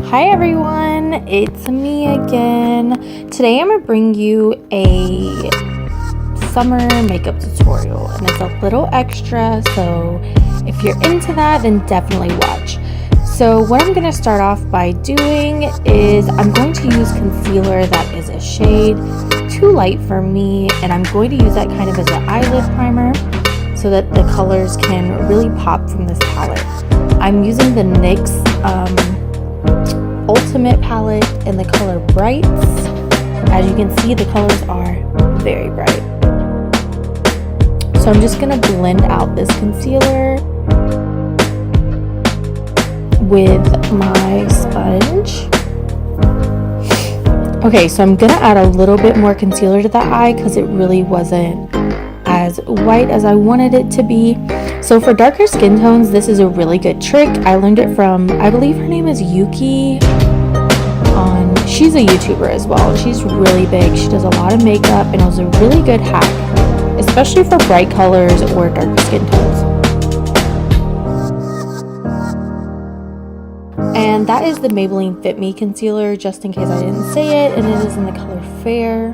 Hi everyone, it's me again. Today I'm going to bring you a summer makeup tutorial and it's a little extra, so if you're into that then definitely watch. So what I'm going to start off by doing is I'm going to use concealer that is a shade too light for me, and I'm going to use that kind of as an eyelid primer so that the colors can really pop from this palette. I'm using the NYX Ultimate palette in the color Brights. As you can see, the colors are very bright. So I'm just going to blend out this concealer with my sponge. Okay, so I'm going to add a little bit more concealer to the eye because it really wasn't as white as I wanted it to be. So for darker skin tones, this is a really good trick. I learned it from, I believe her name is Yuki. She's a YouTuber as well. She's really big. She does a lot of makeup and it was a really good hack, especially for bright colors or darker skin tones. And that is the Maybelline Fit Me concealer, just in case I didn't say it, and it is in the color Fair.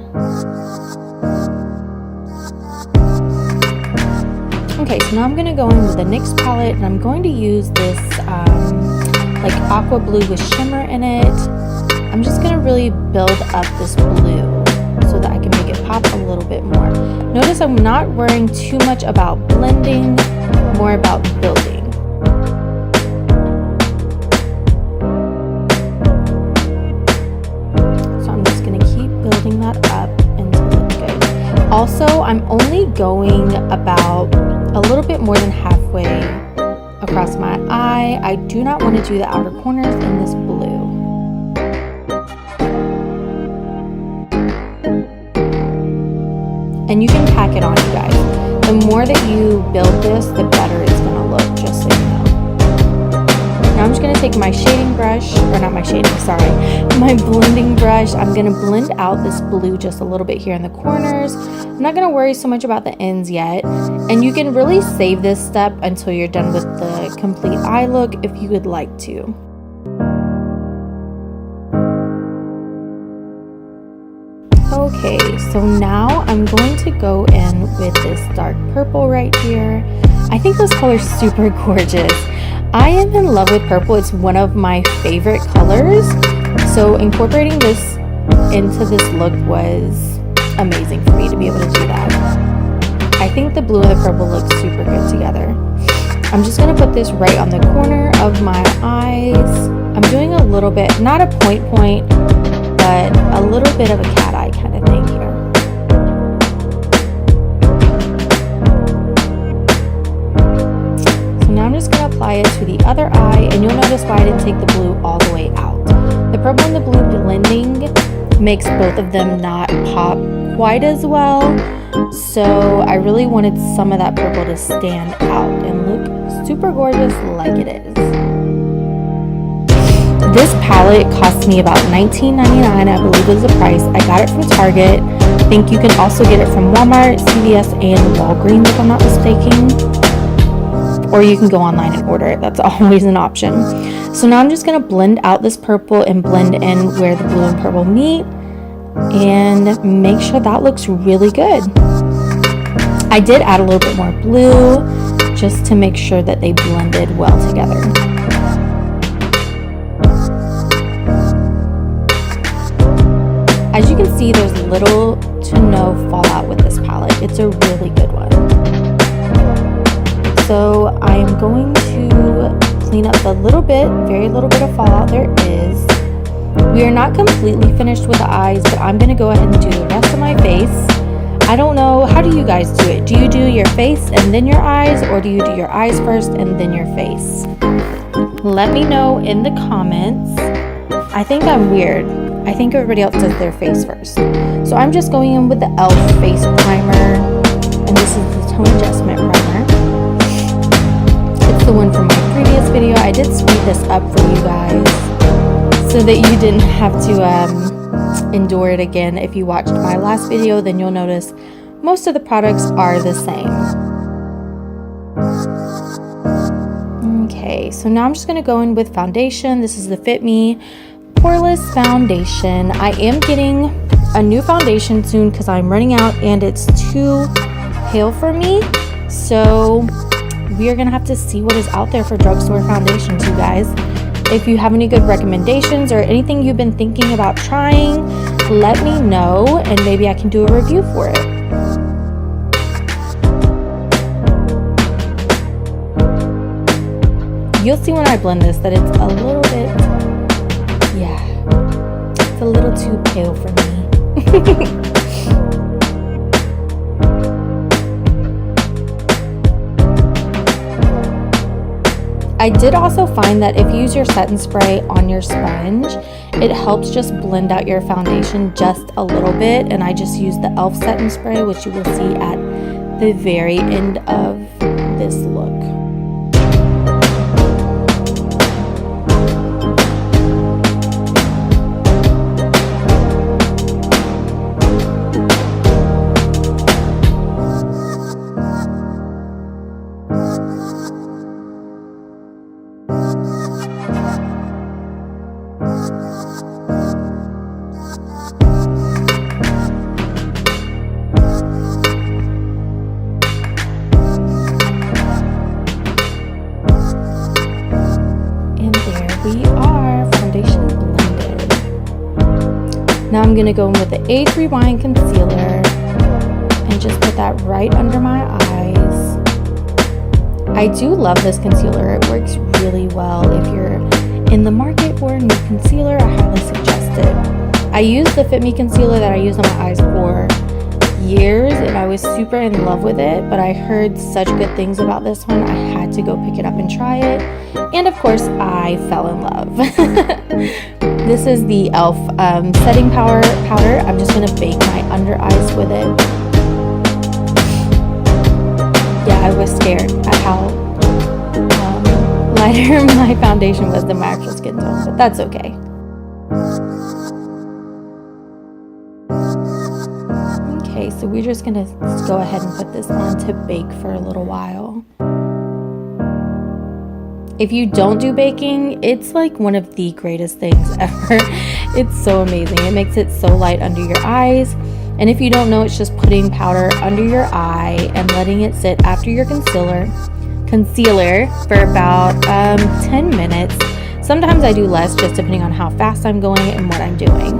Okay, so now I'm going to go in with the NYX palette, and I'm going to use this like aqua blue with shimmer in it. I'm just going to really build up this blue so that I can make it pop a little bit more. Notice I'm not worrying too much about blending, more about building. So I'm just going to keep building that up until it's good. Also, I'm only going about a little bit more than halfway across my eye. I do not want to do the outer corners in this blue. And you can pack it on, you guys. The more that you build this, the better it's going to look, just so you know. Now I'm just going to take my shading brush, or not my shading, sorry, my blending brush. I'm going to blend out this blue just a little bit here in the corners. I'm not going to worry so much about the ends yet. And you can really save this step until you're done with the complete eye look if you would like to. Okay, so now I'm going to go in with this dark purple right here. I think this color is super gorgeous. I am in love with purple. It's one of my favorite colors. So incorporating this into this look was amazing for me to be able to do that. I think the blue and the purple look super good together. I'm just going to put this right on the corner of my eyes. I'm doing a little bit, not a point, but a little bit of a cat eye kind of thing here. So now I'm just going to apply it to the other eye, and you'll notice why I didn't take the blue all the way out. The purple and the blue blending makes both of them not pop quite as well, so I really wanted some of that purple to stand out and look super gorgeous like it is. This palette cost me about $19.99, I believe was the price. I got it from Target. I think you can also get it from Walmart, CVS, and Walgreens if I'm not mistaken. Or you can go online and order it. That's always an option. So now I'm just going to blend out this purple and blend in where the blue and purple meet and make sure that looks really good. I did add a little bit more blue just to make sure that they blended well together. As you can see, there's little to no fallout with this palette. It's a really good one. So I am going to clean up the little bit, very little bit of fallout there is. We are not completely finished with the eyes, but I'm going to go ahead and do the rest of my face. I don't know, how do you guys do it? Do you do your face and then your eyes, or do you do your eyes first and then your face? Let me know in the comments. I think I'm weird. I think everybody else does their face first. So I'm just going in with the E.L.F face primer, and this is the Tone Adjustment Primer. It's the one from my previous video. I did speed this up for you guys so that you didn't have to endure it again. If you watched my last video, then you'll notice most of the products are the same. Okay. Okay, so now I'm just going to go in with foundation. This is the Fit Me Poreless Foundation. I am getting a new foundation soon because I'm running out and it's too pale for me. So we are going to have to see what is out there for drugstore foundations, you guys. If you have any good recommendations or anything you've been thinking about trying, let me know and maybe I can do a review for it. You'll see when I blend this that it's a little bit, yeah, it's a little too pale for me. I did also find that if you use your setting spray on your sponge, it helps just blend out your foundation just a little bit. And I just use the E.L.F setting spray, which you will see at the very end of this look. We are foundation blended. Now I'm going to go in with the Age Rewind Concealer and just put that right under my eyes. I do love this concealer. It works really well. If you're in the market for a new concealer, I highly suggest it. I use the Fit Me concealer that I use on my eyes for years and I was super in love with it, but I heard such good things about this one I had to go pick it up and try it, and of course I fell in love. This is the E.L.F setting powder. I'm just going to bake my under eyes with it. Yeah, I was scared at how lighter my foundation was than my actual skin tone, but that's okay. Okay, so we're just gonna go ahead and put this on to bake for a little while. If you don't do baking, it's like one of the greatest things ever. It's so amazing. It makes it so light under your eyes. And if you don't know, it's just putting powder under your eye and letting it sit after your concealer for about 10 minutes. Sometimes I do less, just depending on how fast I'm going and what I'm doing.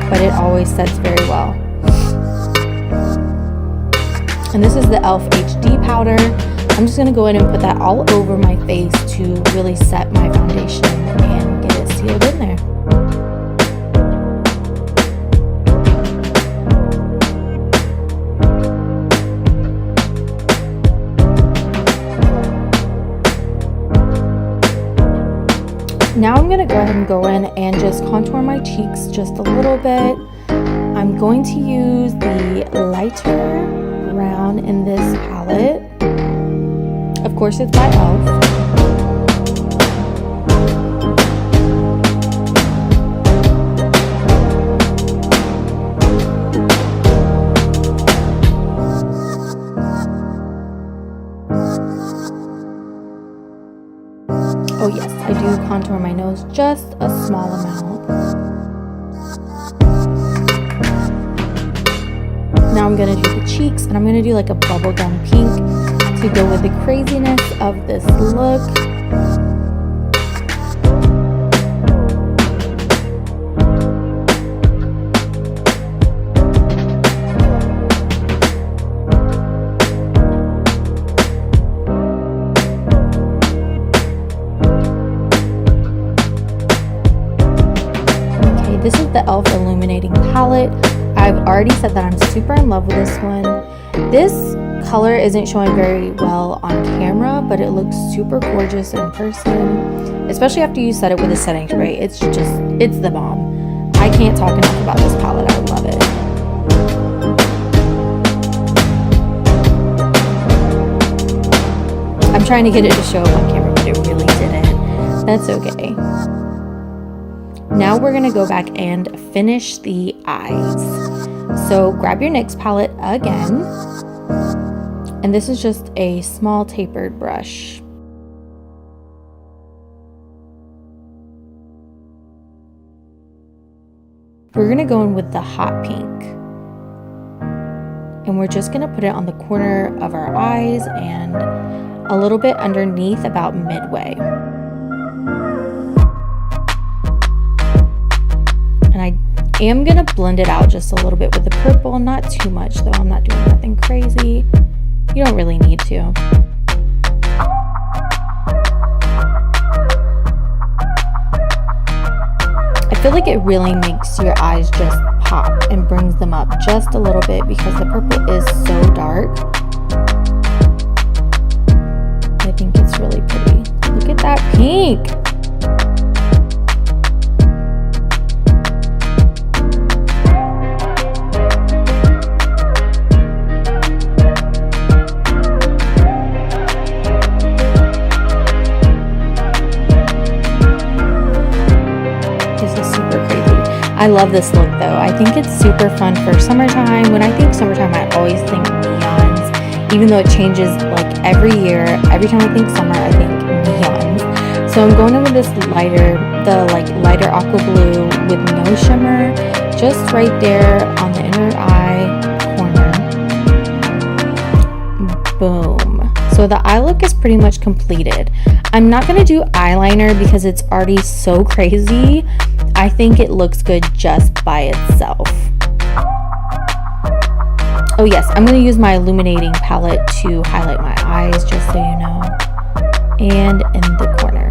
But it always sets very well. And this is the E.L.F HD powder. I'm just going to go in and put that all over my face to really set my foundation and get it sealed in there. Now I'm going to go ahead and go in and just contour my cheeks just a little bit. I'm going to use the lighter brown in this palette. Of course, it's by E.L.F. Oh yes, I do contour my nose just a small amount. Now I'm going to do the cheeks, and I'm going to do like a bubblegum pink to go with the craziness of this look. Okay, this is the E.L.F Illuminating palette. I've already said that I'm super in love with this one. This color isn't showing very well on camera, but it looks super gorgeous in person, especially after you set it with a setting spray. It's the bomb. I can't talk enough about this palette. I love it. I'm trying to get it to show up on camera, but it really didn't. That's okay. Now we're going to go back and finish the eyes. So grab your NYX palette again. And this is just a small tapered brush. we're gonna go in with the hot pink. And we're just gonna put it on the corner of our eyes and a little bit underneath, about midway. And I am gonna blend it out just a little bit with the purple, not too much though. I'm not doing nothing crazy. You don't really need to. I feel like it really makes your eyes just pop and brings them up just a little bit because the purple is so dark. I think it's really pretty. Look at that pink. I love this look though. I think it's super fun for summertime. When I think summertime, I always think neons, even though it changes like every year. Every time I think summer, I think neons. So I'm going in with this lighter, the lighter aqua blue with no shimmer, just right there on the inner eye corner. Boom. So the eye look is pretty much completed. I'm not gonna do eyeliner because it's already so crazy. I think it looks good just by itself. Oh yes, I'm going to use my Illuminating palette to highlight my eyes, just so you know, and in the corner.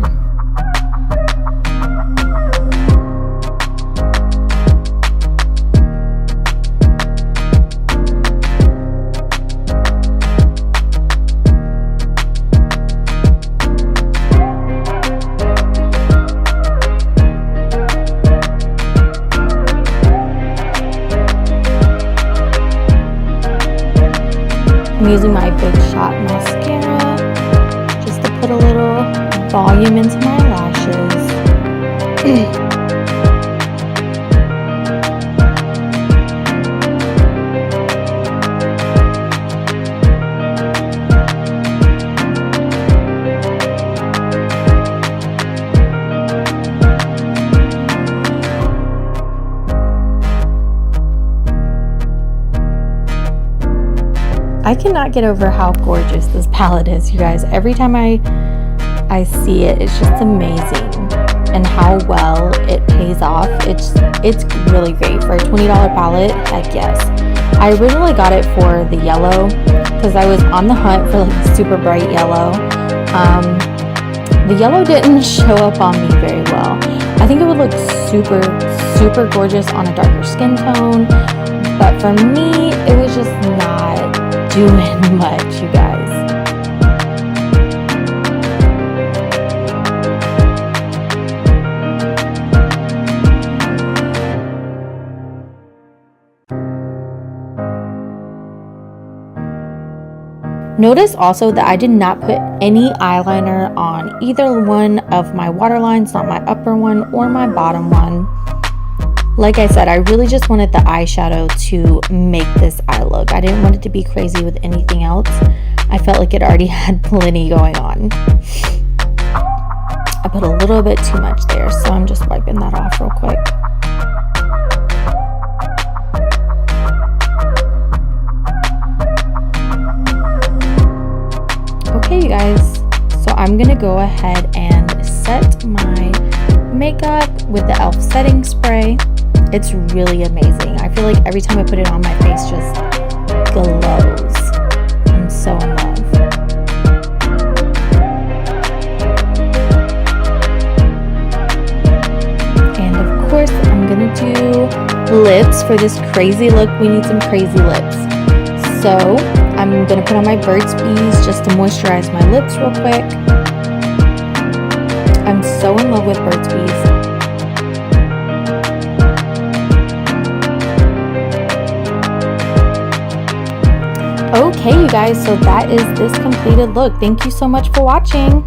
I'm using my Big Shot mascara just to put a little volume into my lashes. I cannot get over how gorgeous this palette is, you guys. Every time I see it, it's just amazing, and how well it pays off. It's really great for a $20 palette. Heck yes. I originally got it for the yellow because I was on the hunt for like super bright yellow. The yellow didn't show up on me very well. I think it would look super gorgeous on a darker skin tone, but for me, it was just not doing much, you guys. Notice also that I did not put any eyeliner on either one of my waterlines, not my upper one or my bottom one. Like I said, I really just wanted the eyeshadow to make this eye look. I didn't want it to be crazy with anything else. I felt like it already had plenty going on. I put a little bit too much there, so I'm just wiping that off real quick. Okay, you guys, so I'm gonna go ahead and set my makeup with the E.L.F setting spray. It's really amazing. I feel like every time I put it on, my face just glows. I'm so in love. And of course, I'm gonna do lips for this crazy look. We need some crazy lips. So I'm gonna put on my Burt's Bees just to moisturize my lips real quick. I'm so in love with Burt's Bees. Okay, you guys, so that is this completed look. Thank you so much for watching.